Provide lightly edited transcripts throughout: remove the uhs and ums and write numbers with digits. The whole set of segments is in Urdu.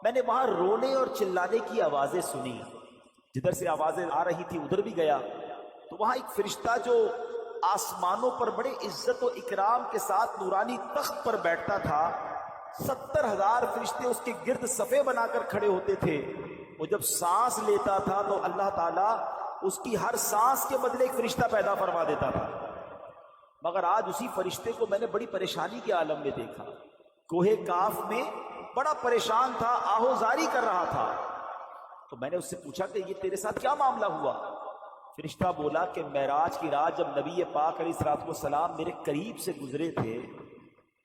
میں نے وہاں رونے اور چلانے کی آوازیں سنی، جدھر سے آوازیں آ رہی تھی ادھر بھی گیا تو وہاں ایک فرشتہ جو آسمانوں پر بڑے عزت و اکرام کے ساتھ نورانی تخت پر بیٹھتا تھا، 70,000 فرشتے اس کے گرد صفے بنا کر کھڑے ہوتے تھے۔ وہ جب سانس لیتا تھا تو اللہ تعالیٰ اس کی ہر سانس کے بدلے ایک فرشتہ پیدا فرما دیتا تھا۔ مگر آج اسی فرشتے کو میں نے بڑی پریشانی کے عالم میں دیکھا، کوہ کاف میں بڑا پریشان تھا، آہوزاری کر رہا تھا۔ تو میں نے اس سے پوچھا کہ یہ تیرے ساتھ کیا معاملہ ہوا؟ فرشتہ بولا کہ معراج کی رات جب نبی پاک علیہ الصلوۃ والسلام میرے قریب سے گزرے تھے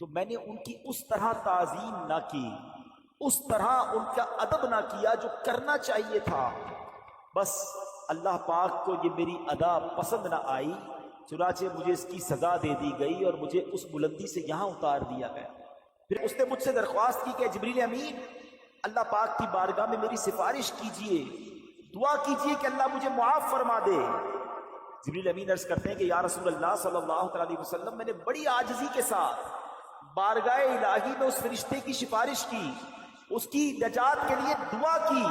تو میں نے ان کی اس طرح تعظیم نہ کی، اس طرح ان کا ادب نہ کیا جو کرنا چاہیے تھا۔ بس اللہ پاک کو یہ میری ادا پسند نہ آئی، چنانچہ مجھے اس کی سزا دے دی گئی اور مجھے اس بلندی سے یہاں اتار دیا گیا۔ پھر اس نے مجھ سے درخواست کی کہ جبریل امین، اللہ پاک کی بارگاہ میں میری سفارش کیجئے، دعا کیجئے کہ اللہ مجھے معاف فرما دے۔ جبریل امین عرض کرتے ہیں کہ یا رسول اللہ صلی اللہ علیہ وسلم، میں نے بڑی عاجزی کے ساتھ بارگاہ الہی میں اس فرشتے کی سفارش کی، اس کی نجات کے لیے دعا کی،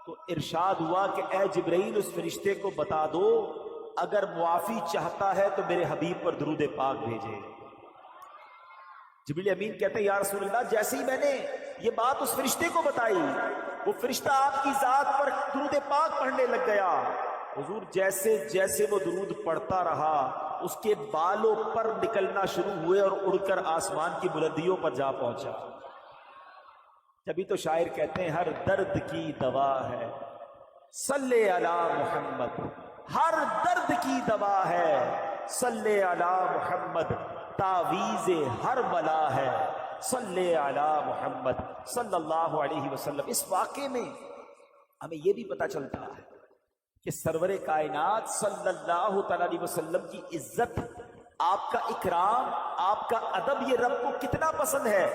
تو ارشاد ہوا کہ اے جبرائیل اس فرشتے کو بتا دو اگر معافی چاہتا ہے تو میرے حبیب پر درود پاک بھیجے۔ جبریل امین کہتے ہیں یا رسول اللہ، جیسے ہی میں نے یہ بات اس فرشتے کو بتائی، وہ فرشتہ آپ کی ذات پر درود پاک پڑھنے لگ گیا۔ حضور جیسے جیسے وہ درود پڑھتا رہا، اس کے بالوں پر نکلنا شروع ہوئے اور اڑ کر آسمان کی بلندیوں پر جا پہنچا۔ جبھی تو شاعر کہتے ہیں ہر درد کی دوا ہے صلی علی محمد، ہر درد کی دوا ہے صلی علی محمد، تعویذ ہر بلا ہے صلی علی محمد صلی اللہ علیہ وسلم۔ اس واقعے میں ہمیں یہ بھی پتہ چلتا ہے کہ سرور کائنات صلی اللہ تعالی علیہ وسلم کی عزت، آپ کا اکرام، آپ کا ادب یہ رب کو کتنا پسند ہے،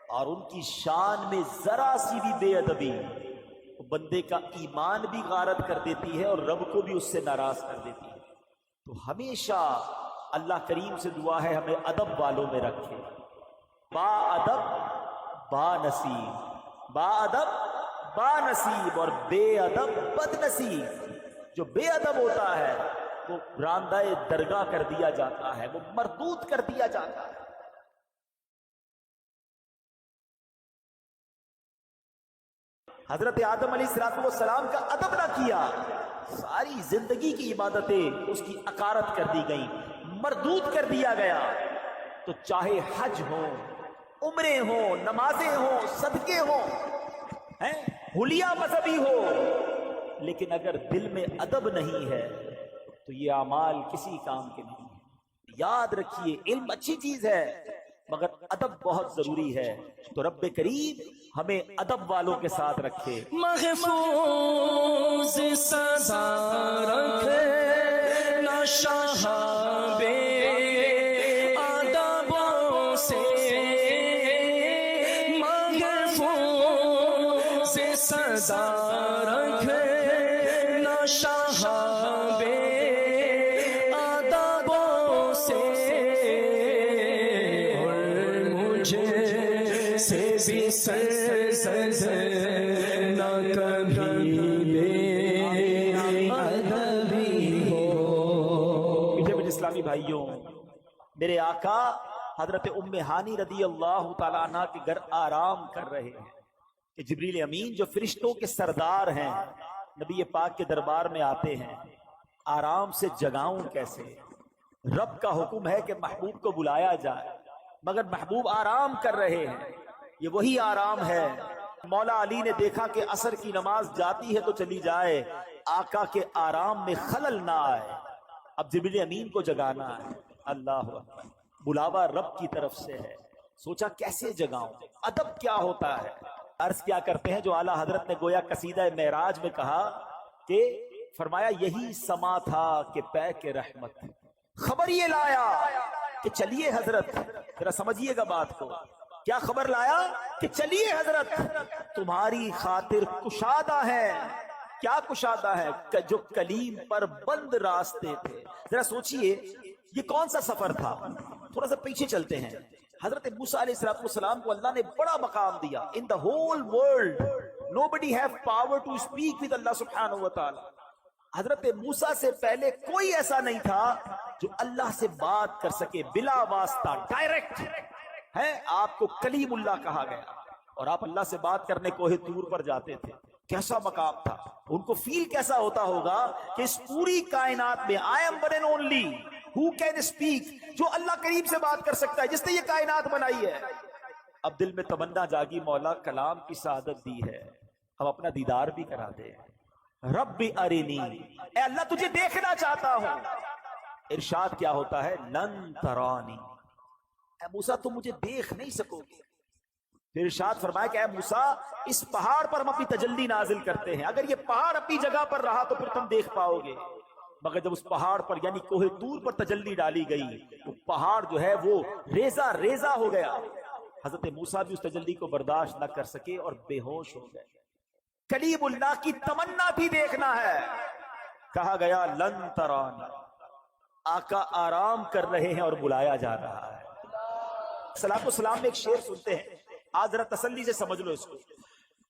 اور ان کی شان میں ذرا سی بھی بے ادبی وہ بندے کا ایمان بھی غارت کر دیتی ہے اور رب کو بھی اس سے ناراض کر دیتی ہے۔ تو ہمیشہ اللہ کریم سے دعا ہے ہمیں ادب والوں میں رکھے، با ادب با نصیب، با ادب با نصیب، اور بے ادب بد نصیب۔ جو بے ادب ہوتا ہے وہ راندہ درگاہ کر دیا جاتا ہے، وہ مردود کر دیا جاتا ہے۔ حضرت آدم علیہ السلام کا ادب نہ کیا، ساری زندگی کی عبادتیں اس کی اکارت کر دی گئیں، مردود کر دیا گیا۔ تو چاہے حج ہو، عمرے ہوں، نمازیں ہوں، صدقے ہوں، حلیہ مذہبی ہو، لیکن اگر دل میں ادب نہیں ہے تو یہ اعمال کسی کام کے نہیں ہیں۔ یاد رکھیے علم اچھی چیز ہے مگر ادب بہت ضروری ہے۔ تو رب کریم ہمیں ادب والوں کے ساتھ رکھے، محفوظ سزا رکھے نہ شہابے ادبوں سے، محفوظ سزا رکھے نہ شہابے ادبوں سے، سے بھی سرزد نہ کبھی بے ادبی ہو۔ میٹھے اسلامی بھائیوں، میرے آقا حضرت ام ہانی رضی اللہ تعالیٰ عنہ کے گھر آرام کر رہے ہیں کہ جبریل امین جو فرشتوں کے سردار ہیں نبی پاک کے دربار میں آتے ہیں، آرام سے جگاؤں کیسے؟ رب کا حکم ہے کہ محبوب کو بلایا جائے مگر محبوب آرام کر رہے ہیں۔ یہ وہی آرام ہے، مولا علی نے دیکھا کہ عصر کی نماز جاتی ہے تو چلی جائے، آقا کے آرام میں خلل نہ آئے، اب جبریل امین کو جگانا ہے۔ اللہ اکبر، بلاوا رب کی طرف سے ہے، سوچا کیسے جگاؤں، ادب کیا ہوتا ہے۔ عرض کیا کرتے ہیں جو اعلیٰ حضرت نے گویا قصیدہ معراج میں کہا کہ فرمایا یہی سما تھا کہ پے کے رحمت، خبر یہ لایا کہ چلیے حضرت، ذرا سمجھیے گا بات کو، کیا خبر لایا کہ چلیے حضرت تمہاری خاطر کشادہ ہے۔ کیا کشادہ ہے؟ جو کلیم پر بند راستے تھے۔ ذرا سوچئے یہ کون سا سفر تھا؟ تھوڑا سا پیچھے چلتے ہیں۔ حضرت موسیٰ علیہ السلام کو اللہ نے بڑا مقام دیا. In the whole world nobody have power to speak with Allah سبحانہ و تعالی. حضرت موسیٰ سے پہلے کوئی ایسا نہیں تھا جو اللہ سے بات کر سکے بلا واسطہ, ڈائریکٹ ہے. آپ کو کلیم اللہ کہا گیا اور آپ اللہ سے بات کرنے کوہ طور پر جاتے تھے. کیسا مقام تھا, ان کو فیل کیسا ہوتا ہوگا کہ اس پوری کائنات میں I am one and only who can speak, جو اللہ کریم سے بات کر سکتا ہے, جس نے یہ کائنات بنائی ہے. اب دل میں تمنا جاگی, مولا کلام کی سعادت دی ہے, اب اپنا دیدار بھی کرا دے. رب ارنی, اے اللہ تجھے دیکھنا چاہتا ہوں. ارشاد کیا ہوتا ہے, لن ترانی, اے موسیٰ تم مجھے دیکھ نہیں سکو گے. پھر ارشاد فرمایا کہ اے موسیٰ اس پہاڑ پر ہم اپنی تجلی نازل کرتے ہیں, اگر یہ پہاڑ اپنی جگہ پر رہا تو پھر تم دیکھ پاؤ گے. مگر جب اس پہاڑ پر یعنی کوہ طور پر تجلی ڈالی گئی تو پہاڑ جو ہے وہ ریزہ ریزہ ہو گیا. حضرت موسیٰ بھی اس تجلی کو برداشت نہ کر سکے اور بے ہوش ہو گئے. کلیم اللہ کی تمنا بھی دیکھنا ہے. کہا گیا لن ترانی, آقا آرام کر رہے ہیں اور بلایا جا رہا ہے. سلام و سلام میں ایک شعر سنتے ہیں, آج ذرا تسلی سے سمجھ لو اس کو.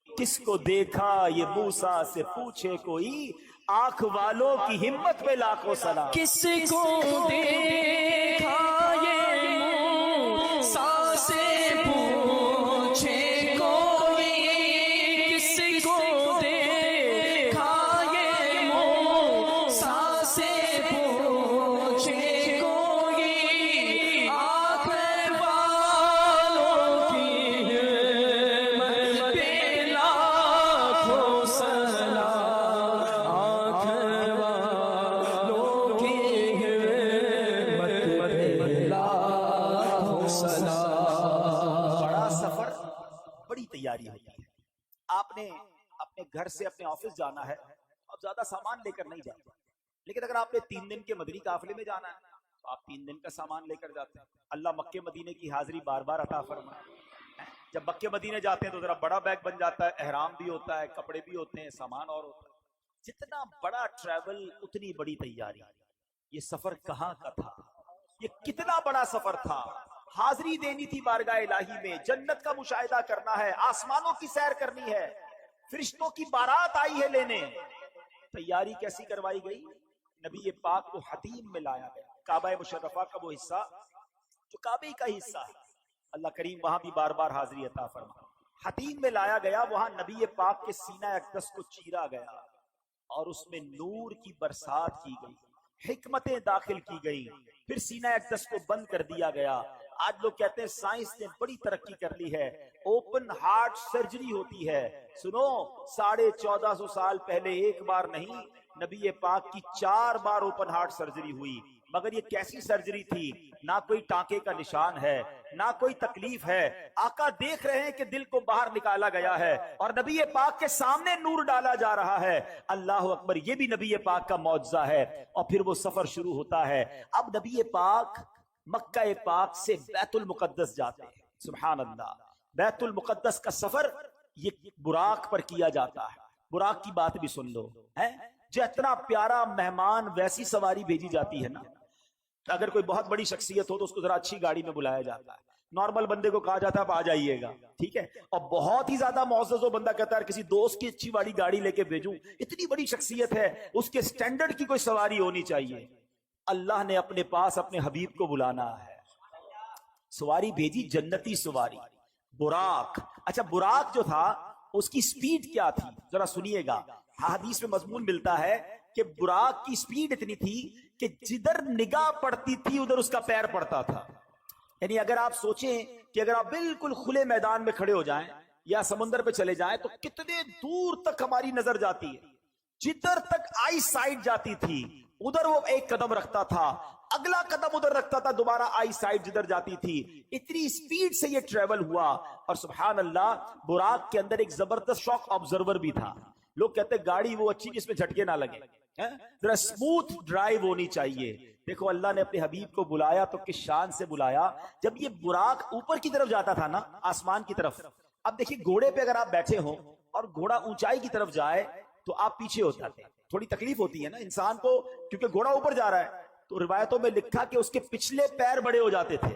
کس کو دیکھا یہ موسیٰ سے پوچھے کوئی, آنکھ والوں کی ہمت پہ لاکھوں سلام. کس کو دیکھا یہ موسیٰ سے پوچھے کوئی, کس کو دیکھا یہ موسیٰ سے پوچھے کوئی, آنکھ والوں کی ہمت پہ لاکھوں سلام, آنکھ والوں کی ہمت پہ لاکھوں سلام. بڑا سفر بڑی تیاری ہوتی ہے. آپ نے اپنے گھر سے اپنے آفس جانا ہے, اب زیادہ سامان لے کر نہیں جاتے, لیکن اگر آپ نے 3 دن کے مدنی قافلے میں جانا ہے تو آپ 3 دن کا سامان لے کر جاتے ہیں. اللہ مکے مدینے کی حاضری بار بار عطا فرمائے. جب مکے مدینے جاتے ہیں تو ذرا بڑا بیگ بن جاتا ہے, احرام بھی ہوتا ہے, کپڑے بھی ہوتے ہیں, سامان اور ہوتا ہے. جتنا بڑا ٹریول اتنی بڑی تیاری. یہ سفر کہاں کا تھا, یہ کتنا بڑا سفر تھا. حاضری دینی تھی بارگاہ الہی میں, جنت کا مشاہدہ کرنا ہے, آسمانوں کی سیر کرنی ہے, فرشتوں کی بارات آئی ہے لینے. تیاری کیسی کروائی گئی, نبی پاک کو حتیم میں لایا گیا. کعبہ مشرفہ کا وہ حصہ جو کعبے کا ہی حصہ ہے, اللہ کریم وہاں بھی بار بار حاضری عطا فرما. حتیم میں لایا گیا, وہاں نبی پاک کے سینہ اقدس کو چیرا گیا اور اس میں نور کی برسات کی گئی, حکمتیں داخل کی گئی. پھر سینہ اقدس کو بند کر دیا گیا. آج لوگ کہتے ہیں سائنس نے بڑی ترقی کر لی ہے, اوپن ہارٹ سرجری ہوتی ہے. سنو, 1450 سال پہلے ایک بار نہیں, نبی پاک کی 4 بار اوپن ہارٹ سرجری ہوئی. مگر یہ کیسی سرجری تھی, نہ کوئی ٹانکے کا نشان ہے, نہ کوئی تکلیف ہے. آقا دیکھ رہے ہیں کہ دل کو باہر نکالا گیا ہے اور نبی پاک کے سامنے نور ڈالا جا رہا ہے. اللہ اکبر, یہ بھی نبی پاک کا معجزہ ہے. اور پھر وہ سفر شروع ہوتا ہے. اب نبی پاک مکہ پاک سے بیت المقدس جاتے ہیں. سبحان اللہ, بیت المقدس کا سفر یہ براق پر کیا جاتا ہے. براق کی بات بھی سن لو, جتنا پیارا مہمان ویسی سواری بھیجی جاتی ہے نا. اگر کوئی بہت بڑی شخصیت ہو تو اس کو ذرا اچھی گاڑی میں بلایا جاتا ہے, نارمل بندے کو کہا جاتا ہے آپ آ جائیے گا, ٹھیک ہے. اور بہت ہی زیادہ معزز ہو بندہ کہتا ہے کسی دوست کی اچھی والی گاڑی لے کے بھیجوں, اتنی بڑی شخصیت ہے, اس کے سٹینڈرڈ کی کوئی سواری ہونی چاہیے. اللہ نے اپنے پاس اپنے حبیب کو بلانا ہے, سواری بھیجی جنتی سواری, براق. اچھا, براق جو تھا اس کی سپیڈ کیا تھی ذرا سنیے گا. حدیث میں مضمون ملتا ہے کہ براق کی سپیڈ اتنی تھی کہ جدھر نگاہ پڑتی تھی ادھر اس کا پیر پڑتا تھا. یعنی اگر آپ سوچیں کہ اگر آپ بالکل کھلے میدان میں کھڑے ہو جائیں یا سمندر پہ چلے جائیں تو کتنے دور تک ہماری نظر جاتی ہے. جدھر تک آئی سائٹ جاتی تھی ادھر وہ ایک قدم رکھتا تھا, اگلا قدم ادھر رکھتا تھا, دوبارہ آئی سائٹ جدھر جاتی تھی. اتنی سپیڈ سے یہ ٹریول ہوا. اور سبحان اللہ, براق کے اندر ایک زبردست شاک آبزرور بھی تھا. لوگ کہتے ہیں گاڑی وہ اچھی جس میں جھٹکے نہ لگے, ذرا اسموتھ ڈرائیو ہونی چاہیے. دیکھو اللہ نے اپنے حبیب کو بلایا تو کس شان سے بلایا. جب یہ براق اوپر کی طرف جاتا تھا نا, آسمان کی طرف, اب دیکھیے گھوڑے پہ اگر آپ بیٹھے ہوں اور گھوڑا اونچائی کی طرف جائے تو آپ پیچھے ہو جاتے ہیں. تھوڑی تکلیف ہوتی ہے نا انسان کو, کیونکہ گھوڑا اوپر جا رہا ہے. تو روایتوں میں لکھا کہ اس کے پچھلے پیر بڑے ہو جاتے تھے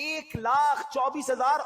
1,24,000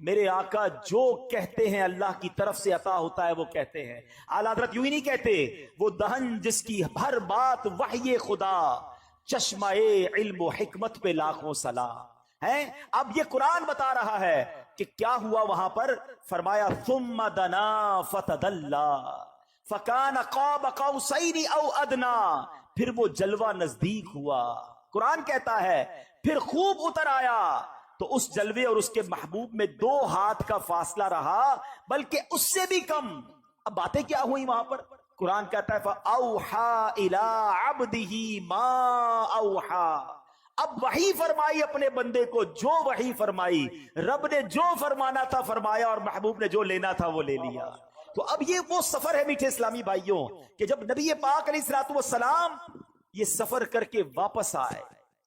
میرے آقا جو کہتے ہیں اللہ کی طرف سے عطا ہوتا ہے وہ کہتے ہیں. اعلیٰ حضرت یوں ہی نہیں کہتے, وہ دہن جس کی ہر بات وحی خدا, چشمہ علم و حکمت پہ لاکھوں سلام ہے. اب یہ قرآن بتا رہا ہے کہ کیا ہوا وہاں پر. فرمایا ثم دنا فتدلا فکان قاب قوسین او ادنا, پھر وہ جلوہ نزدیک ہوا. قرآن کہتا ہے پھر خوب اتر آیا, تو اس جلوے اور اس کے محبوب میں 2 ہاتھ کا فاصلہ رہا, بلکہ اس سے بھی کم. اب باتیں کیا ہوئی وہاں پر؟ قرآن کہتا ہے فَأَوْحَا إِلَىٰ عَبْدِهِ مَا أَوْحَا, اب وحی فرمائی اپنے بندے کو جو وحی فرمائی. رب نے جو فرمانا تھا فرمایا, اور محبوب نے جو لینا تھا وہ لے لیا. تو اب یہ وہ سفر ہے میٹھے اسلامی بھائیوں, کہ جب نبی پاک علیہ الصلوۃ والسلام یہ سفر کر کے واپس آئے,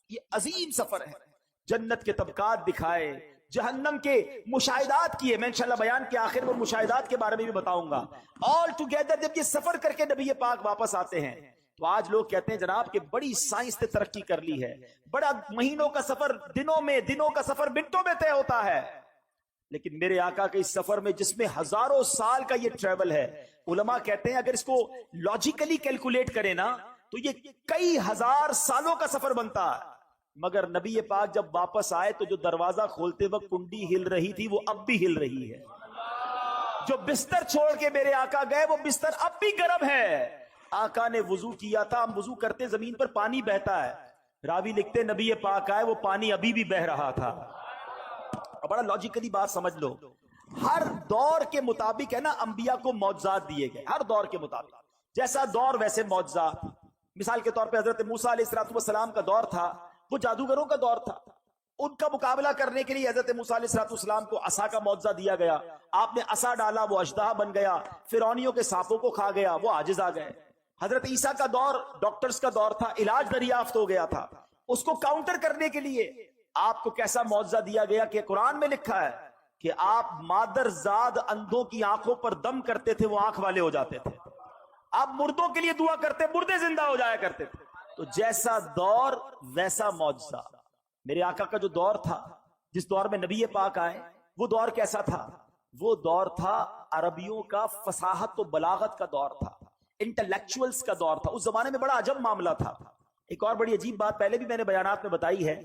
یہ عظیم سفر ہے. جنت کے طبقات دکھائے, جہنم کے مشاہدات کیے. میں انشاءاللہ بیان کے آخر میں مشاہدات کے بارے میں بھی بتاؤں گا. آل ٹوگیدر جب یہ سفر کر کے نبی پاک واپس آتے ہیں, تو آج لوگ کہتے ہیں جناب کہ بڑی سائنس نے ترقی کر لی ہے, بڑا مہینوں کا سفر دنوں کا سفر منٹوں میں طے ہوتا ہے. لیکن میرے آقا کے اس سفر میں, جس میں ہزاروں سال کا یہ ٹریول ہے, علماء کہتے ہیں اگر اس کو لاجیکلی کیلکولیٹ کریں نا تو یہ کئی ہزار سالوں کا سفر بنتا ہے. مگر نبی پاک جب واپس آئے تو جو دروازہ کھولتے وقت کنڈی ہل رہی تھی وہ اب بھی ہل رہی ہے. جو بستر چھوڑ کے میرے آقا گئے وہ بستر اب بھی گرم ہے. آقا نے وضو کیا تھا, ہم وضو کرتے زمین پر پانی بہتا ہے, راوی لکھتے نبی پاک آئے وہ پانی ابھی بھی بہ رہا تھا. بڑا لاجیکلی بات سمجھ لو, ہر دور کے مطابق ہے نا انبیاء کو معجزات دیے گئے, ہر دور کے مطابق جیسا دور ویسے معجزات. مثال کے طور پہ حضرت موسیٰ علیہ السلام کا دور تھا, وہ جادوگروں کا دور تھا. ان کا مقابلہ کرنے کے لیے حضرت موسیٰ علیہ السلام کو عصا کا معجزہ دیا گیا. آپ نے عصا ڈالا, وہ اژدہا بن گیا, فرعونیوں کے سانپوں کو کھا گیا, وہ عاجز آ گئے. حضرت عیسیٰ کا دور ڈاکٹرز کا دور تھا, علاج دریافت ہو گیا تھا. اس کو کاؤنٹر کرنے کے لیے آپ کو کیسا معجزہ دیا گیا کہ قرآن میں لکھا ہے کہ آپ مادر زاد اندھوں کی آنکھوں پر دم کرتے تھے, وہ آنکھ والے ہو جاتے تھے. آپ مردوں کے لیے دعا کرتے, مردے زندہ ہو جایا کرتے تھے. تو جیسا دور ویسا معجزہ. میرے آقا کا جو دور تھا, جس دور میں نبی پاک آئے, وہ دور کیسا تھا؟ وہ دور تھا عربیوں کا فصاحت و بلاغت کا دور تھا, انٹلیکچوئلز کا دور تھا. اس زمانے میں بڑا عجب معاملہ تھا. ایک اور بڑی عجیب بات پہلے بھی میں نے بیانات میں بتائی ہے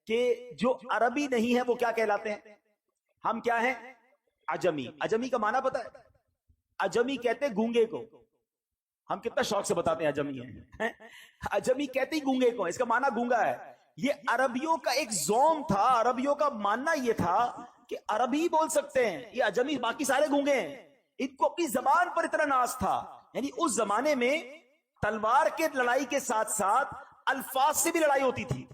کہ جو عربی نہیں ہے وہ کیا کہلاتے ہیں؟ ہم کیا ہیں؟ عجمی. عجمی کا معنی پتہ ہے؟ عجمی کہتے گونگے کو. ہم کتنا شوق سے بتاتے ہیں عجمی ہیں. عجمی کہتے ہی گونگے کو, اس کا معنی گونگا ہے. یہ عربیوں کا ایک زوم تھا, عربیوں کا ماننا یہ تھا کہ عربی بول سکتے ہیں, یہ عجمی باقی سارے گونگے ہیں. ان کو اپنی زبان پر اتنا ناز تھا. یعنی اس زمانے میں تلوار کے لڑائی کے ساتھ ساتھ الفاظ سے بھی لڑائی ہوتی تھی.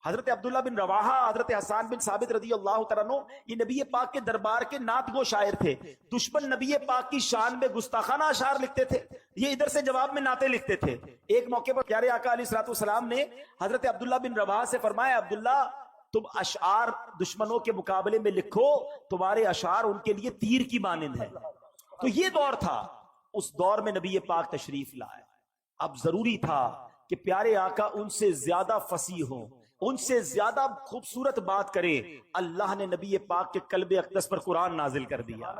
حضرت عبداللہ بن رواحہ, حضرت حسان بن ثابت رضی اللہ تعالیٰ عنہ, یہ نبی پاک کے دربار کے نعت گو شاعر تھے. دشمن نبی پاک کی شان میں گستاخانہ اشعار لکھتے تھے, یہ ادھر سے جواب میں نعتیں لکھتے تھے. ایک موقع پر پیارے آقا علیہ الصلوۃ والسلام نے حضرت عبداللہ بن رواحہ سے فرمایا, عبداللہ تم اشعار دشمنوں کے مقابلے میں لکھو, تمہارے اشعار ان کے لیے تیر کی مانند ہے. تو یہ دور تھا, اس دور میں نبی پاک تشریف لائے. اب ضروری تھا کہ پیارے آقا ان سے زیادہ فصیح ہوں, ان سے زیادہ خوبصورت بات کرے. اللہ نے نبی پاک کے قلب اقدس پر قرآن نازل کر دیا.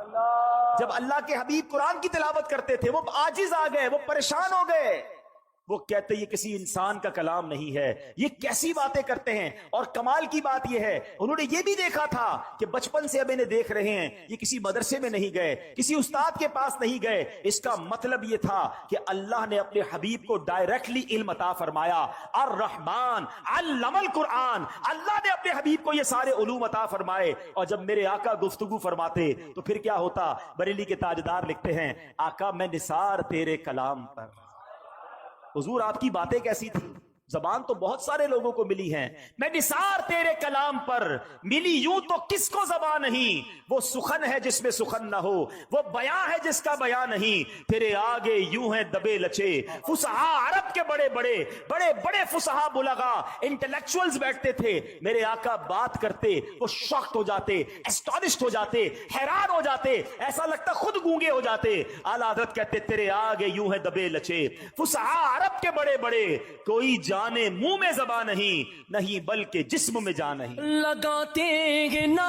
جب اللہ کے حبیب قرآن کی تلاوت کرتے تھے وہ عاجز آ گئے, وہ پریشان ہو گئے. وہ کہتے یہ کسی انسان کا کلام نہیں ہے, یہ کیسی باتیں کرتے ہیں. اور کمال کی بات یہ ہے, انہوں نے یہ بھی دیکھا تھا کہ بچپن سے اب انہیں دیکھ رہے ہیں, یہ کسی مدرسے میں نہیں گئے, کسی استاد کے پاس نہیں گئے. اس کا مطلب یہ تھا کہ اللہ نے اپنے حبیب کو ڈائریکٹلی علم عطا فرمایا. الرحمن علم القرآن, اللہ نے اپنے حبیب کو یہ سارے علوم عطا فرمائے. اور جب میرے آقا گفتگو فرماتے تو پھر کیا ہوتا؟ بریلی کے تاجدار لکھتے ہیں, آقا میں نثار تیرے کلام پر. حضور آپ کی باتیں کیسی تھی؟ زبان تو بہت سارے لوگوں کو ملی ہیں, میں نثار تیرے کلام پر ملی یوں تو کس کو زبان نہیں. وہ سخن ہے جس میں سخن نہ ہو, وہ بیاں ہے جس کا بیاں نہیں. تیرے آگے یوں ہیں دبے لچے فصحا عرب کے بڑے بڑے بڑے بڑے فصحا بلغا, انٹلیکچوئلز بیٹھتے تھے. میرے آقا بات کرتے وہ شاکڈ ہو جاتے, اسٹانشڈ ہو جاتے, حیران ہو جاتے, ایسا لگتا خود گونگے ہو جاتے. اعلیٰ حضرت کہتے تیرے آگے یوں ہیں دبے لچے فصحا عرب کے بڑے بڑے, کوئی جانے منہ میں زبان نہیں, نہیں بلکہ جسم میں جان نہیں. لگاتے ہیں نا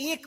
1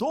2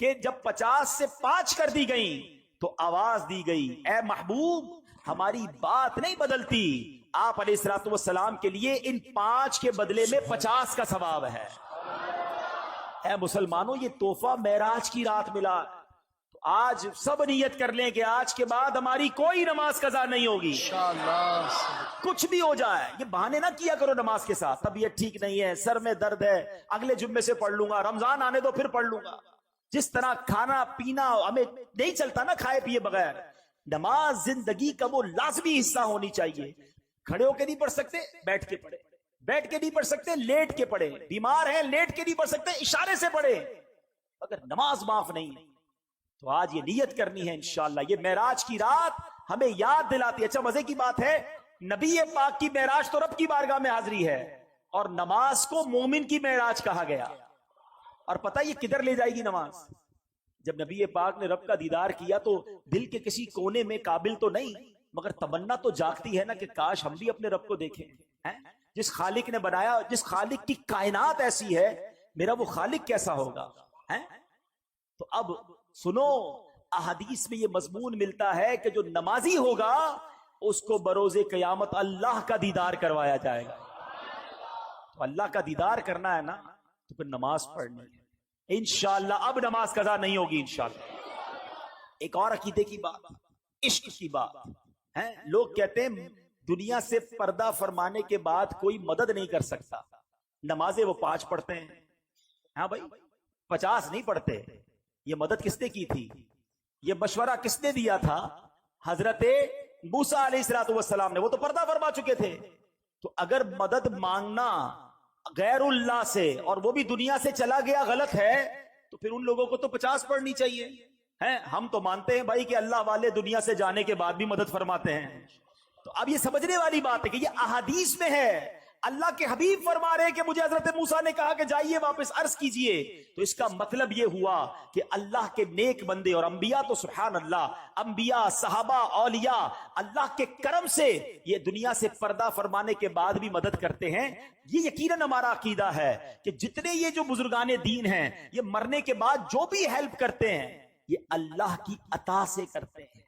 کہ جب 50 سے 5 کر دی گئی تو آواز دی گئی، اے محبوب ہماری بات نہیں بدلتی، آپ علیہ الصلوۃ والسلام کے لیے ان 5 کے بدلے میں 50 کا ثواب ہے۔ اے مسلمانوں، یہ تحفہ معراج کی رات ملا، تو آج سب نیت کر لیں کہ آج کے بعد ہماری کوئی نماز قضا نہیں ہوگی انشاءاللہ۔ کچھ بھی ہو جائے۔ یہ بہانے نہ کیا کرو نماز کے ساتھ، طبیعت ٹھیک نہیں ہے، سر میں درد ہے، اگلے جمعے سے پڑھ لوں گا، رمضان آنے دو پھر پڑھ لوں گا۔ جس طرح کھانا پینا ہمیں نہیں چلتا نا کھائے پیے بغیر، نماز زندگی کا وہ لازمی حصہ ہونی چاہیے۔ کھڑے ہو کے نہیں پڑھ سکتے، بیٹھ کے پڑھے، بیٹھ کے نہیں پڑھ سکتے، لیٹ کے پڑھے، بیمار ہیں لیٹ کے نہیں پڑھ سکتے، اشارے سے پڑھے۔ اگر نماز معاف نہیں ہے تو آج یہ نیت کرنی ہے انشاءاللہ۔ یہ معراج کی رات ہمیں یاد دلاتی ہے۔ اچھا مزے کی بات ہے، نبی پاک کی معراج تو رب کی بارگاہ میں حاضری ہے، اور نماز کو مومن کی معراج کہا گیا۔ اور پتہ یہ کدھر لے جائے گی نماز؟ جب نبی پاک نے رب کا دیدار کیا تو دل کے کسی کونے میں، قابل تو نہیں مگر تمنا تو جاگتی ہے نا کہ کاش ہم بھی اپنے رب کو دیکھیں۔ جس خالق نے بنایا، جس خالق کی کائنات ایسی ہے، میرا وہ خالق کیسا ہوگا؟ تو اب سنو، احادیث میں یہ مضمون ملتا ہے کہ جو نمازی ہوگا اس کو بروز قیامت اللہ کا دیدار کروایا جائے گا۔ تو اللہ کا دیدار کرنا ہے نا تو پھر نماز پڑھنی ہے انشاءاللہ۔ اب نماز قضا نہیں ہوگی انشاءاللہ۔ ایک اور عقیدے کی بات، عشق کی بات ہے۔ لوگ کہتے ہیں دنیا سے پردہ فرمانے کے بعد کوئی مدد نہیں کر سکتا۔ نمازیں وہ 5 پڑھتے ہیں، ہاں بھائی 50 نہیں پڑھتے۔ یہ مدد کس نے کی تھی؟ یہ مشورہ کس نے دیا تھا؟ حضرت موسیٰ علیہ الصلوۃ والسلام نے۔ وہ تو پردہ فرما چکے تھے۔ تو اگر مدد مانگنا غیر اللہ سے اور وہ بھی دنیا سے چلا گیا غلط ہے تو پھر ان لوگوں کو تو 50 پڑھنی چاہیے۔ ہم تو مانتے ہیں بھائی کہ اللہ والے دنیا سے جانے کے بعد بھی مدد فرماتے ہیں۔ تو اب یہ سمجھنے والی بات ہے کہ یہ احادیث میں ہے۔ اللہ کے حبیب فرما رہے کہ مجھے حضرت موسیٰ نے کہا کہ جائیے واپس عرض کیجئے، تو اس کا مطلب یہ ہوا کہ اللہ کے نیک بندے اور انبیاء تو سبحان اللہ، انبیاء، صحابہ، اولیاء اللہ کے کرم سے یہ دنیا سے پردہ فرمانے کے بعد بھی مدد کرتے ہیں۔ یہ یقیناً ہمارا عقیدہ ہے کہ جتنے یہ جو بزرگان دین ہیں یہ مرنے کے بعد جو بھی ہیلپ کرتے ہیں یہ اللہ کی عطا سے کرتے ہیں۔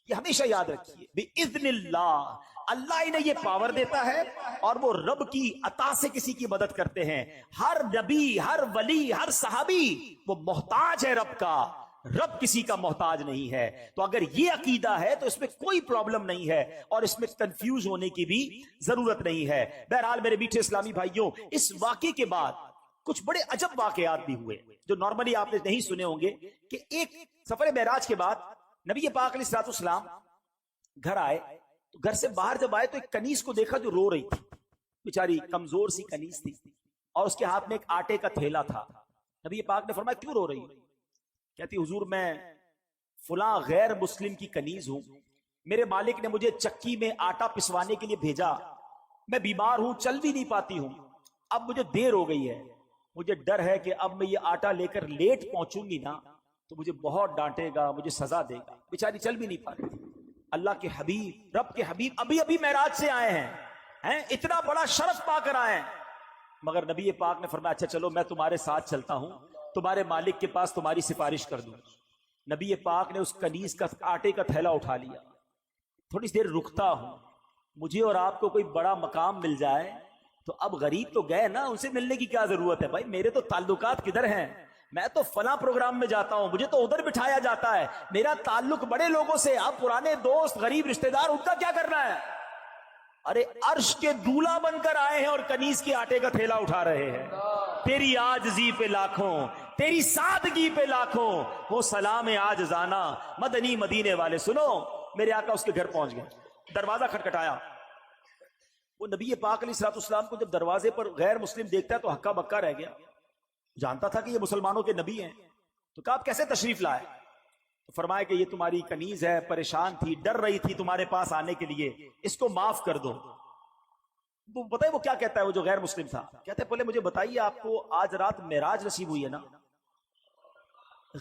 یہ ہمیشہ یاد رکھیے، بِإِذْنِ اللہ، اللہ انہیں یہ پاور دیتا ہے اور وہ رب کی عطا سے کسی کی مدد کرتے ہیں۔ ہر نبی، ہر ولی، ہر صحابی وہ محتاج ہے رب کا، رب کسی کا محتاج نہیں ہے۔ تو اگر یہ عقیدہ ہے تو اس میں کوئی پرابلم نہیں ہے اور اس میں کنفیوز ہونے کی بھی ضرورت نہیں ہے۔ بہرحال میرے میٹھے اسلامی بھائیوں، اس واقعے کے بعد کچھ بڑے عجب واقعات بھی ہوئے جو نارملی آپ نے نہیں سنے ہوں گے۔ کہ ایک سفر معراج کے بعد نبی پاک علیہ الصلوۃ والسلام گھر آئے، تو گھر سے باہر جب آئے تو ایک کنیز کو دیکھا جو رو رہی تھی، بیچاری کمزور سی کنیز تھی اور اس کے ہاتھ میں ایک آٹے کا تھیلا تھا۔ نبی پاک نے فرمایا کیوں رو رہی؟ کہتی حضور میں فلاں غیر مسلم کی کنیز ہوں، میرے مالک نے مجھے چکی میں آٹا پسوانے کے لیے بھیجا، میں بیمار ہوں، چل بھی نہیں پاتی ہوں، اب مجھے دیر ہو گئی ہے، مجھے ڈر ہے کہ اب میں یہ آٹا لے کر لیٹ پہنچوں گی نا تو مجھے بہت ڈانٹے گا، مجھے سزا دے گا۔ بیچاری چل بھی نہیں پاتی۔ اللہ کے حبیب، رب کے حبیب ابھی معراج سے آئے ہیں، اتنا بڑا شرف پا کر آئے ہیں، مگر نبی پاک نے فرمایا اچھا چلو میں تمہارے ساتھ چلتا ہوں، تمہارے مالک کے پاس تمہاری سفارش کر دوں۔ نبی پاک نے اس کنیز کا آٹے کا تھیلا اٹھا لیا، تھوڑی دیر رکتا ہوں، مجھے اور آپ کو کوئی بڑا مقام مل جائے تو اب غریب تو گئے نا، ان سے ملنے کی کیا ضرورت ہے بھائی، میرے تو تعلقات کدھر ہیں، میں تو فلاں پروگرام میں جاتا ہوں، مجھے تو ادھر بٹھایا جاتا ہے، میرا تعلق بڑے لوگوں سے، اب پرانے دوست غریب رشتہ دار ان کا کیا کرنا ہے؟ ارے عرش کے دولہا بن کر آئے ہیں اور کنیز کے آٹے کا تھیلا اٹھا رہے ہیں۔ تیری عاجزی پہ لاکھوں، تیری سادگی پہ لاکھوں، وہ سلام عاجزانہ مدنی مدینے والے۔ سنو، میرے آقا اس کے گھر پہنچ گئے، دروازہ کھٹکھٹایا، وہ نبی پاک علیہ الصلوۃ والسلام کو جب دروازے پر غیر مسلم دیکھتا ہے تو ہکا بکا رہ گیا، جانتا تھا کہ یہ مسلمانوں کے نبی ہیں، تو کہا آپ کیسے تشریف لائے؟ تو فرمایا کہ یہ تمہاری کنیز ہے، پریشان تھی، ڈر رہی تھی تمہارے پاس آنے کے لیے، اس کو معاف کر دو۔ تو پتہ ہے وہ کیا کہتا ہے، وہ جو غیر مسلم تھا کہتے ہیں پہلے مجھے بتائیے آپ کو آج رات معراج نصیب ہوئی ہے نا؟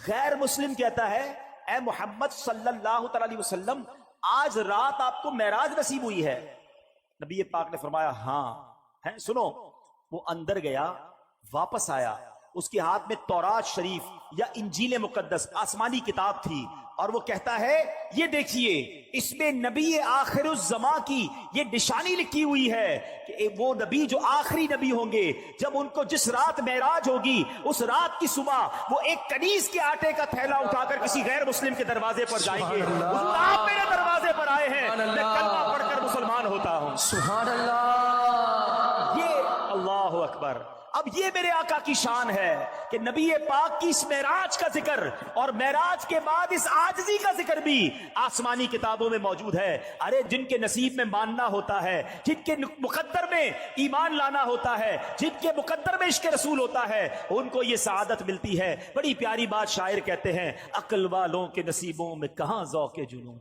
غیر مسلم کہتا ہے اے محمد صلی اللہ تعالی علیہ وسلم آج رات آپ کو معراج نصیب ہوئی ہے؟ نبی پاک نے فرمایا ہاں ہے۔ سنو، وہ اندر گیا، واپس آیا، اس کے ہاتھ میں تورات شریف یا انجیل مقدس آسمانی کتاب تھی، اور وہ کہتا ہے یہ دیکھیے اس میں نبی آخر الزماں کی یہ نشانی لکھی ہوئی ہے کہ وہ نبی جو آخری نبی ہوں گے، جب ان کو جس رات معراج ہوگی اس رات کی صبح وہ ایک کنیز کے آٹے کا تھیلا اٹھا کر کسی غیر مسلم کے دروازے پر جائیں گے، حضور آپ میرے دروازے پر آئے ہیں، میں کلمہ پڑھ کر مسلمان ہوتا ہوں۔ سبحان اللہ، یہ اللہ اکبر۔ اب یہ میرے آقا کی شان ہے کہ نبی پاک کی اس معراج کا ذکر اور معراج کے بعد اس عاجزی کا ذکر بھی آسمانی کتابوں میں موجود ہے۔ ارے جن کے نصیب میں ماننا ہوتا ہے، جن کے مقدر میں ایمان لانا ہوتا ہے، جن کے مقدر میں عشق رسول ہوتا ہے، ان کو یہ سعادت ملتی ہے۔ بڑی پیاری بات شاعر کہتے ہیں، عقل والوں کے نصیبوں میں کہاں ذوق جنون۔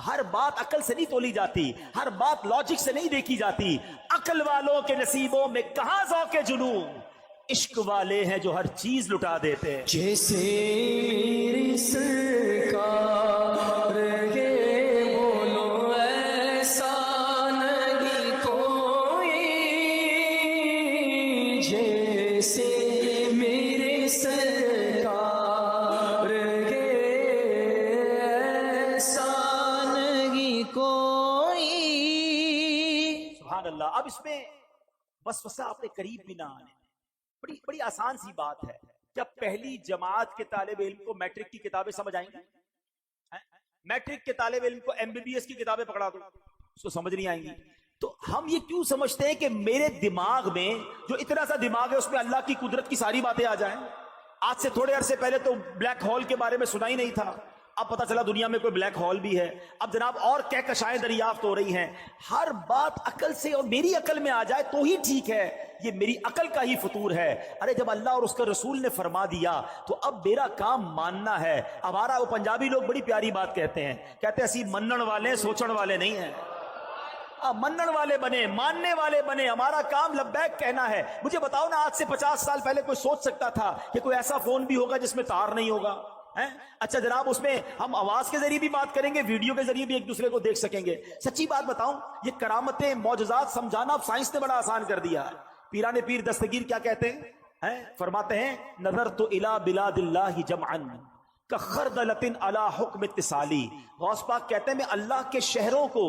ہر بات عقل سے نہیں تولی جاتی، ہر بات لاجک سے نہیں دیکھی جاتی۔ عقل والوں کے نصیبوں میں کہاں ذوق جنون، عشق والے ہیں جو ہر چیز لٹا دیتے ہیں۔ جیسے میری سرکار کے بولو ایسا نہیں کوئی، جیسے میرے سرکار کے ایسا نہیں کوئی۔ سبحان اللہ۔ اب اس میں وسوسہ اپنے قریب بھی نہ آنے، بڑی آسان سی بات ہے۔ جب پہلی جماعت کے طالب علم کو میٹرک کی کتابیں سمجھ آئیں گی، میٹرک کے طالب علم کو MBBS کی کتابیں پکڑا دو، اس کو سمجھ نہیں آئیں گی۔ تو ہم یہ کیوں سمجھتے ہیں کہ میرے دماغ میں جو اتنا سا دماغ ہے اس میں اللہ کی قدرت کی ساری باتیں آ جائیں؟ آج سے تھوڑے عرصے پہلے تو بلیک ہول کے بارے میں سنا ہی نہیں تھا، اب پتہ چلا دنیا میں کوئی بلیک ہول بھی ہے۔ اب جناب اور کہکشائیں دریافت ہو رہی ہیں۔ ہر بات عقل سے اور میری عقل میں آ جائے تو ہی ٹھیک ہے، یہ میری عقل کا ہی فطور ہے۔ ارے جب اللہ اور اس کا رسول نے فرما دیا تو اب میرا کام ماننا ہے۔ ہمارا وہ پنجابی لوگ بڑی پیاری بات کہتے ہیں، کہتے ہیں اسی منن والے سوچن والے نہیں ہیں۔ منن والے بنے، ماننے والے بنے، ہمارا کام لبیک کہنا ہے۔ مجھے بتاؤ نا، آج سے 50 سال پہلے کوئی سوچ سکتا تھا کہ کوئی ایسا فون بھی ہوگا جس میں تار نہیں ہوگا؟ اچھا جناب، اس میں ہم آواز کے ذریعے بھی بات کریں گے، ویڈیو کے ذریعے بھی ایک دوسرے کو دیکھ سکیں گے۔ سچی بات بتاؤں، یہ کرامتیں معجزات سمجھانا اب سائنس نے بڑا آسان کر دیا ہے۔ پیران پیر دستگیر کیا کہتے ہیں؟ فرماتے ہیں، نظرت الی بلاد اللہ جمعا کخردلۃ علی حکم اتصالی۔ غوث پاک کہتے ہیں میں اللہ کے شہروں کو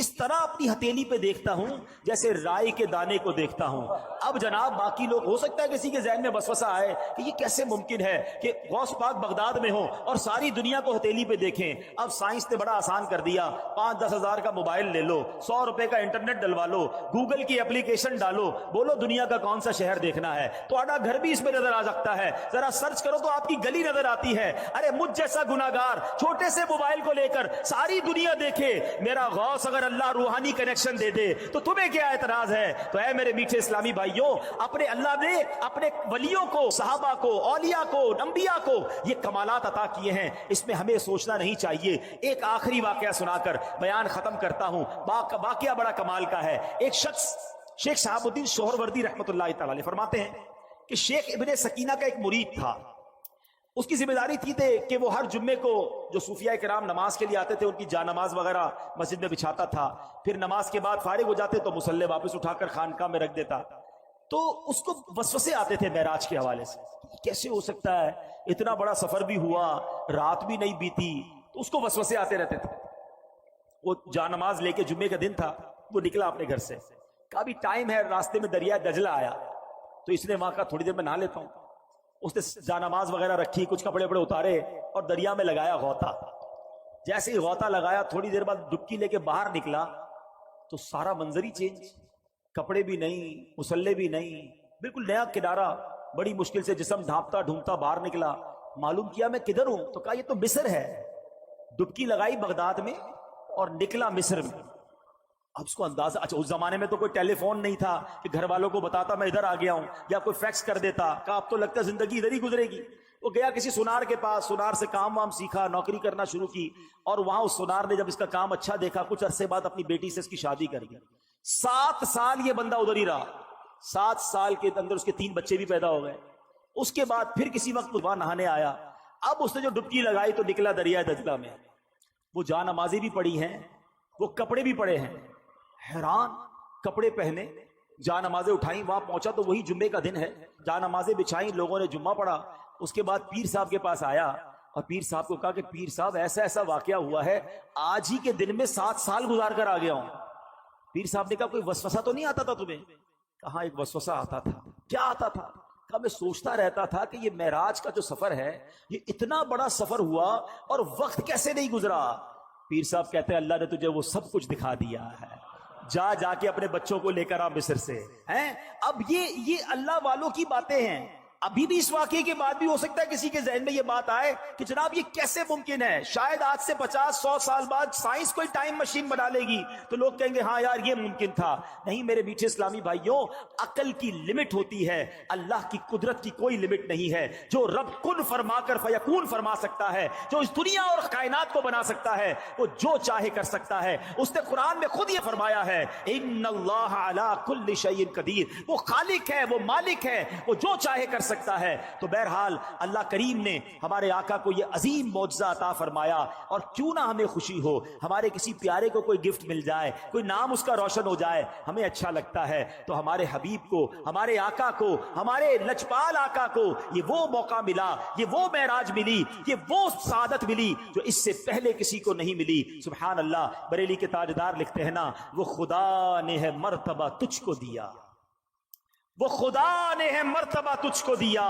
اس طرح اپنی ہتھیلی پہ دیکھتا ہوں جیسے رائی کے دانے کو دیکھتا ہوں۔ اب جناب باقی لوگ، ہو سکتا ہے کسی کے ذہن میں وسوسہ آئے کہ یہ کیسے ممکن ہے کہ غوث پاک بغداد میں ہوں اور ساری دنیا کو ہتھیلی پہ دیکھیں۔ اب سائنس نے بڑا آسان کر دیا، 5-10 ہزار کا موبائل لے لو، 100 روپے کا انٹرنیٹ ڈلوا لو، گوگل کی اپلیکیشن ڈالو، بولو دنیا کا کون سا شہر دیکھنا ہے، تو آڈا گھر بھی اس میں نظر آ سکتا ہے۔ ذرا سرچ کرو تو آپ کی گلی نظر آتی ہے۔ ارے مجھ جیسا گناہگار چھوٹے سے موبائل کو لے کر ساری دنیا دیکھے، میرا غوث اگر اللہ روحانی کنیکشن دے دے تو تمہیں کیا اعتراض ہے؟ تو اے میرے میٹھے اسلامی بھائیوں، اپنے اللہ نے اپنے ولیوں کو، صحابہ کو، اولیاء کو، انبیاء کو یہ کمالات عطا کیے ہیں، اس میں ہمیں سوچنا نہیں چاہیے۔ ایک آخری واقعہ سنا کر بیان ختم کرتا ہوں۔ واقعہ بڑا کمال کا ہے۔ ایک شخص شیخ شہاب الدین سہروردی رحمۃ اللہ تعالی علیہ فرماتے ہیں کہ شیخ ابن سکینہ کا ایک مرید تھا، اس کی ذمہ داری تھی کہ وہ ہر جمعے کو جو صوفیاء کرام نماز کے لیے آتے تھے ان کی جا نماز وغیرہ مسجد میں بچھاتا تھا، پھر نماز کے بعد فارغ ہو جاتے تو مصلی واپس اٹھا کر خانقاہ میں رکھ دیتا۔ تو اس کو وسوسے آتے تھے معراج کے حوالے سے، کیسے ہو سکتا ہے، اتنا بڑا سفر بھی ہوا، رات بھی نہیں بیتی، تو اس کو وسوسے آتے رہتے تھے۔ وہ جا نماز لے کے، جمعے کا دن تھا، وہ نکلا اپنے گھر سے، کہا بھی ٹائم ہے، راستے میں دریا دجلہ آیا تو اس نے وہاں کہا تھوڑی دیر میں نہا لیتا ہوں۔ اس نے جا نماز وغیرہ رکھی، کچھ کپڑے وپڑے اتارے اور دریا میں لگایا غوطہ۔ جیسے ہی غوطہ لگایا تھوڑی دیر بعد ڈبکی لے کے باہر نکلا تو سارا منظر ہی چینج، کپڑے بھی نہیں، مسلح بھی نہیں، بالکل نیا کنارہ۔ بڑی مشکل سے جسم ڈھانپتا ڈھونپتا باہر نکلا، معلوم کیا میں کدھر ہوں، تو کہا یہ تو مصر ہے۔ ڈبکی لگائی بغداد میں اور نکلا مصر میں۔ اب اس کو اندازہ، اچھا اس زمانے میں تو کوئی ٹیلی فون نہیں تھا کہ گھر والوں کو بتاتا میں ادھر آ گیا ہوں، یا کوئی فیکس کر دیتا، کہا اب تو لگتا ہے زندگی ادھر ہی گزرے گی۔ وہ گیا کسی سونار کے پاس، سونار سے کام وام سیکھا، نوکری کرنا شروع کی، اور وہاں اس سونار نے جب اس کا کام اچھا دیکھا، کچھ عرصے بعد اپنی بیٹی سے اس کی شادی کر دی۔ 7 سال یہ بندہ ادھر ہی رہا، 7 سال کے اندر اس کے 3 بچے بھی پیدا ہو گئے۔ اس کے بعد پھر کسی وقت وہاں نہانے آیا، اب اس نے جو ڈبکی لگائی تو نکلا دریا دجلہ میں۔ وہ جا نمازی بھی پڑی ہیں، وہ کپڑے بھی پڑے ہیں، حیران، کپڑے پہنے، جا نمازیں اٹھائیں, وہاں پہنچا تو وہی جمعے کا دن ہے, جا نمازیں بچھائیں, لوگوں نے جمعہ پڑھا. اس کے بعد پیر صاحب کے پاس آیا اور پیر صاحب کو کہا کہ پیر صاحب ایسا ایسا واقعہ ہوا ہے, آج ہی کے دن میں 7 سال گزار کر آ گیا ہوں. پیر صاحب نے کہا کوئی وسوسہ تو نہیں آتا تھا تمہیں؟ کہاں ایک وسوسہ آتا تھا. کیا آتا تھا؟ کہا میں سوچتا رہتا تھا کہ یہ معراج کا جو سفر ہے یہ اتنا بڑا سفر ہوا اور وقت کیسے نہیں گزرا. پیر صاحب کہتے ہیں اللہ نے تجھے وہ سب کچھ دکھا دیا ہے, جا کے اپنے بچوں کو لے کر آ مصر سے. اب یہ اللہ والوں کی باتیں ہیں. ابھی بھی اس واقعے کے بعد بھی ہو سکتا ہے کسی کے ذہن میں یہ بات آئے کہ جناب یہ کیسے ممکن ہے. شاید آج سے 50-100 سال بعد سائنس کوئی ٹائم مشین بنا لے گی تو لوگ کہیں گے ہاں یار یہ ممکن تھا. نہیں میرے میٹھے اسلامی بھائیوں, عقل کی لمٹ ہوتی ہے, اللہ کی قدرت کی کوئی لمٹ نہیں ہے. جو رب کن فرما کر فیکون فرما سکتا ہے, جو اس دنیا اور کائنات کو بنا سکتا ہے, وہ جو چاہے کر سکتا ہے. اس نے قرآن میں خود یہ فرمایا ہے ان اللہ علی کل شیء قدیر, وہ خالق ہے, وہ مالک ہے, وہ جو چاہے کر سکتا ہے. تو بہرحال اللہ کریم نے ہمارے آقا کو یہ عظیم معجزہ عطا فرمایا, اور کیوں نہ ہمیں خوشی ہو, ہمارے کسی پیارے کو کوئی گفٹ مل جائے, کوئی نام اس کا روشن ہو جائے, ہمیں اچھا لگتا ہے. تو ہمارے حبیب کو, ہمارے آقا کو, ہمارے لجپال آقا کو یہ وہ موقع ملا, یہ وہ معراج ملی, یہ وہ سعادت ملی جو اس سے پہلے کسی کو نہیں ملی. سبحان اللہ. بریلی کے تاجدار لکھتے ہیں نا, وہ خدا نے ہے مرتبہ تجھ کو دیا, وہ خدا نے ہے مرتبہ تجھ کو دیا,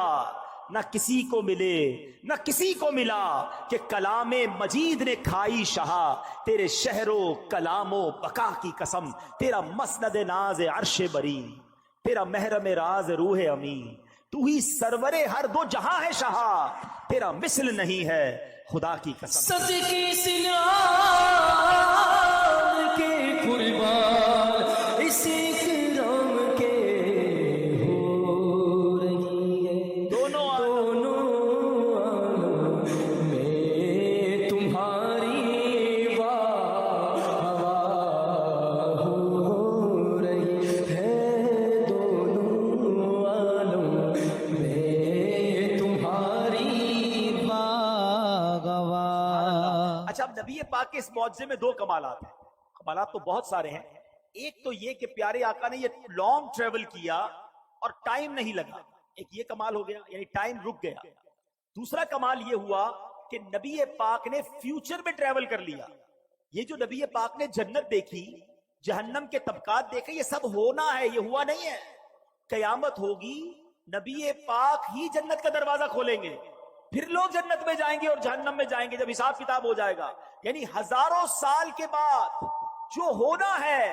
نہ کسی کو ملے نہ کسی کو ملا کہ کلام مجید نے کھائی شہا. تیرے شہر و کلام و بقا کی قسم, تیرا مسند ناز عرش بری, تیرا محرم راز روح امین, تو ہی سرور ہر دو جہاں ہے شہا, تیرا مثل نہیں ہے خدا کی قسم. صدقے سلام کے قربان اس اکرام کے ہو رہی ہے, دونوں میں تمہاری واہ ہو رہی ہے, دونوں عالم میں تمہاری اچھا, اب نبی پاک کے اس معجزے میں 2 کمالات ہیں. کمالات تو بہت سارے ہیں. ایک تو یہ کہ پیارے آقا نے یہ لانگ ٹریول کیا اور ٹائم نہیں لگا, ایک یہ کمال ہو گیا, یعنی ٹائم رک گیا. دوسرا کمال یہ ہوا کہ نبی پاک نے فیوچر میں ٹریول کر لیا. یہ جو نبی پاک نے جنت دیکھی, جہنم کے طبقات دیکھے, یہ سب ہونا ہے, یہ ہوا نہیں ہے. قیامت ہوگی, نبی پاک ہی جنت کا دروازہ کھولیں گے, پھر لوگ جنت میں جائیں گے اور جہنم میں جائیں گے جب حساب کتاب ہو جائے گا. یعنی ہزاروں سال کے بعد جو ہونا ہے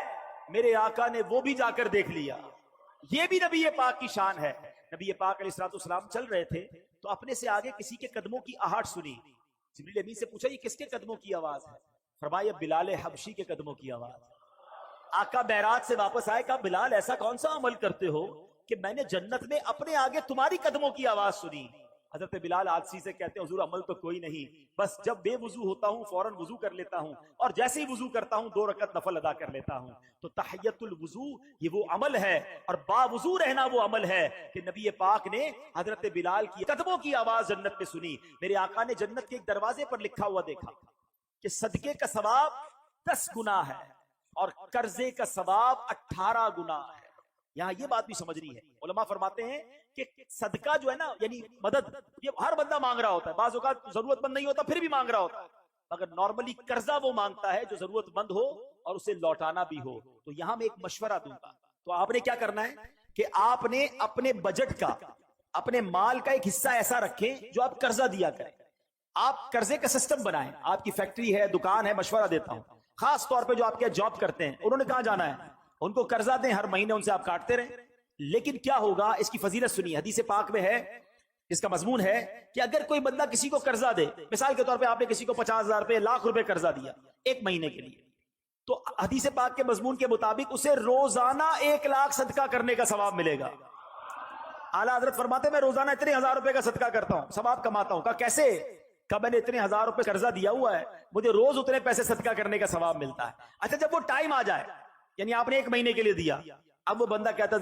میرے آقا نے وہ بھی جا کر دیکھ لیا. یہ بھی نبی پاک کی شان ہے. نبی پاک علیہ الصلوۃ والسلام چل رہے تھے تو اپنے سے آگے کسی کے قدموں کی آہٹ سنی. جبریل امین سے پوچھا یہ کس کے قدموں کی آواز ہے؟ فرمایا بلال حبشی کے قدموں کی آواز. آقا معراج سے واپس آئے, کہا بلال ایسا کون سا عمل کرتے ہو کہ میں نے جنت میں اپنے آگے تمہاری قدموں کی آواز سنی. حضرت بلال عادسی سے کہتے ہیں حضور عمل تو کوئی نہیں, بس جب بے وضو ہوتا ہوں فوراً وضو کر لیتا ہوں, اور جیسے ہی وضو کرتا ہوں 2 رکعت نفل ادا کر لیتا ہوں. تو تحیت الوضو یہ وہ عمل ہے, اور با وضو رہنا وہ عمل ہے کہ نبی پاک نے حضرت بلال کی قدموں کی آواز جنت میں سنی. میرے آقا نے جنت کے ایک دروازے پر لکھا ہوا دیکھا کہ صدقے کا ثواب 10 گنا ہے اور قرضے کا ثواب 18 گنا ہے. یہاں یہ بات بھی سمجھنی ہے. علماء فرماتے ہیں کہ صدقہ جو ہے نا, یعنی مدد, یہ ہر بندہ مانگ رہا ہوتا ہے, بعض اوقات ضرورت مند نہیں ہوتا پھر بھی مانگ رہا ہوتا ہے, مگر نارملی قرضہ وہ مانگتا ہے جو ضرورت مند ہو اور اسے لوٹانا بھی ہو. تو یہاں میں ایک مشورہ دوں گا. تو آپ نے کیا کرنا ہے کہ آپ نے اپنے بجٹ کا, اپنے مال کا ایک حصہ ایسا رکھیں جو آپ قرضہ دیا کریں. آپ قرضے کا سسٹم بنائیں. آپ کی فیکٹری ہے, دکان ہے, مشورہ دیتا ہوں, خاص طور پہ جو آپ کے جاب کرتے ہیں, انہوں نے کہاں جانا ہے, ان کو قرضہ دیں, ہر مہینے ان سے آپ کاٹتے رہیں. لیکن کیا ہوگا, اس کی فضیلت سنیے. حدیث پاک میں ہے, اس کا مضمون ہے کہ اگر کوئی بندہ کسی کو قرضہ دے, مثال کے طور پہ آپ نے کسی کو 50,000 روپے, لاکھ روپے قرضہ دیا 1 مہینے کے لیے, تو حدیث پاک کے مضمون کے مطابق اسے روزانہ 1 لاکھ صدقہ کرنے کا ثواب ملے گا. اعلیٰ حضرت فرماتے ہیں میں روزانہ اتنے 1000 روپے کا صدقہ کرتا ہوں, ثواب کماتا ہوں. کہا کیسے؟ کہ میں نے اتنے 1000 روپے قرضہ دیا ہوا ہے, مجھے روز اتنے پیسے صدقہ کرنے کا ثواب ملتا ہے. اچھا جب وہ ٹائم آ جائے, یعنی آپ نے 1 مہینے کے لیے دیا, اب وہ بندہ کہتا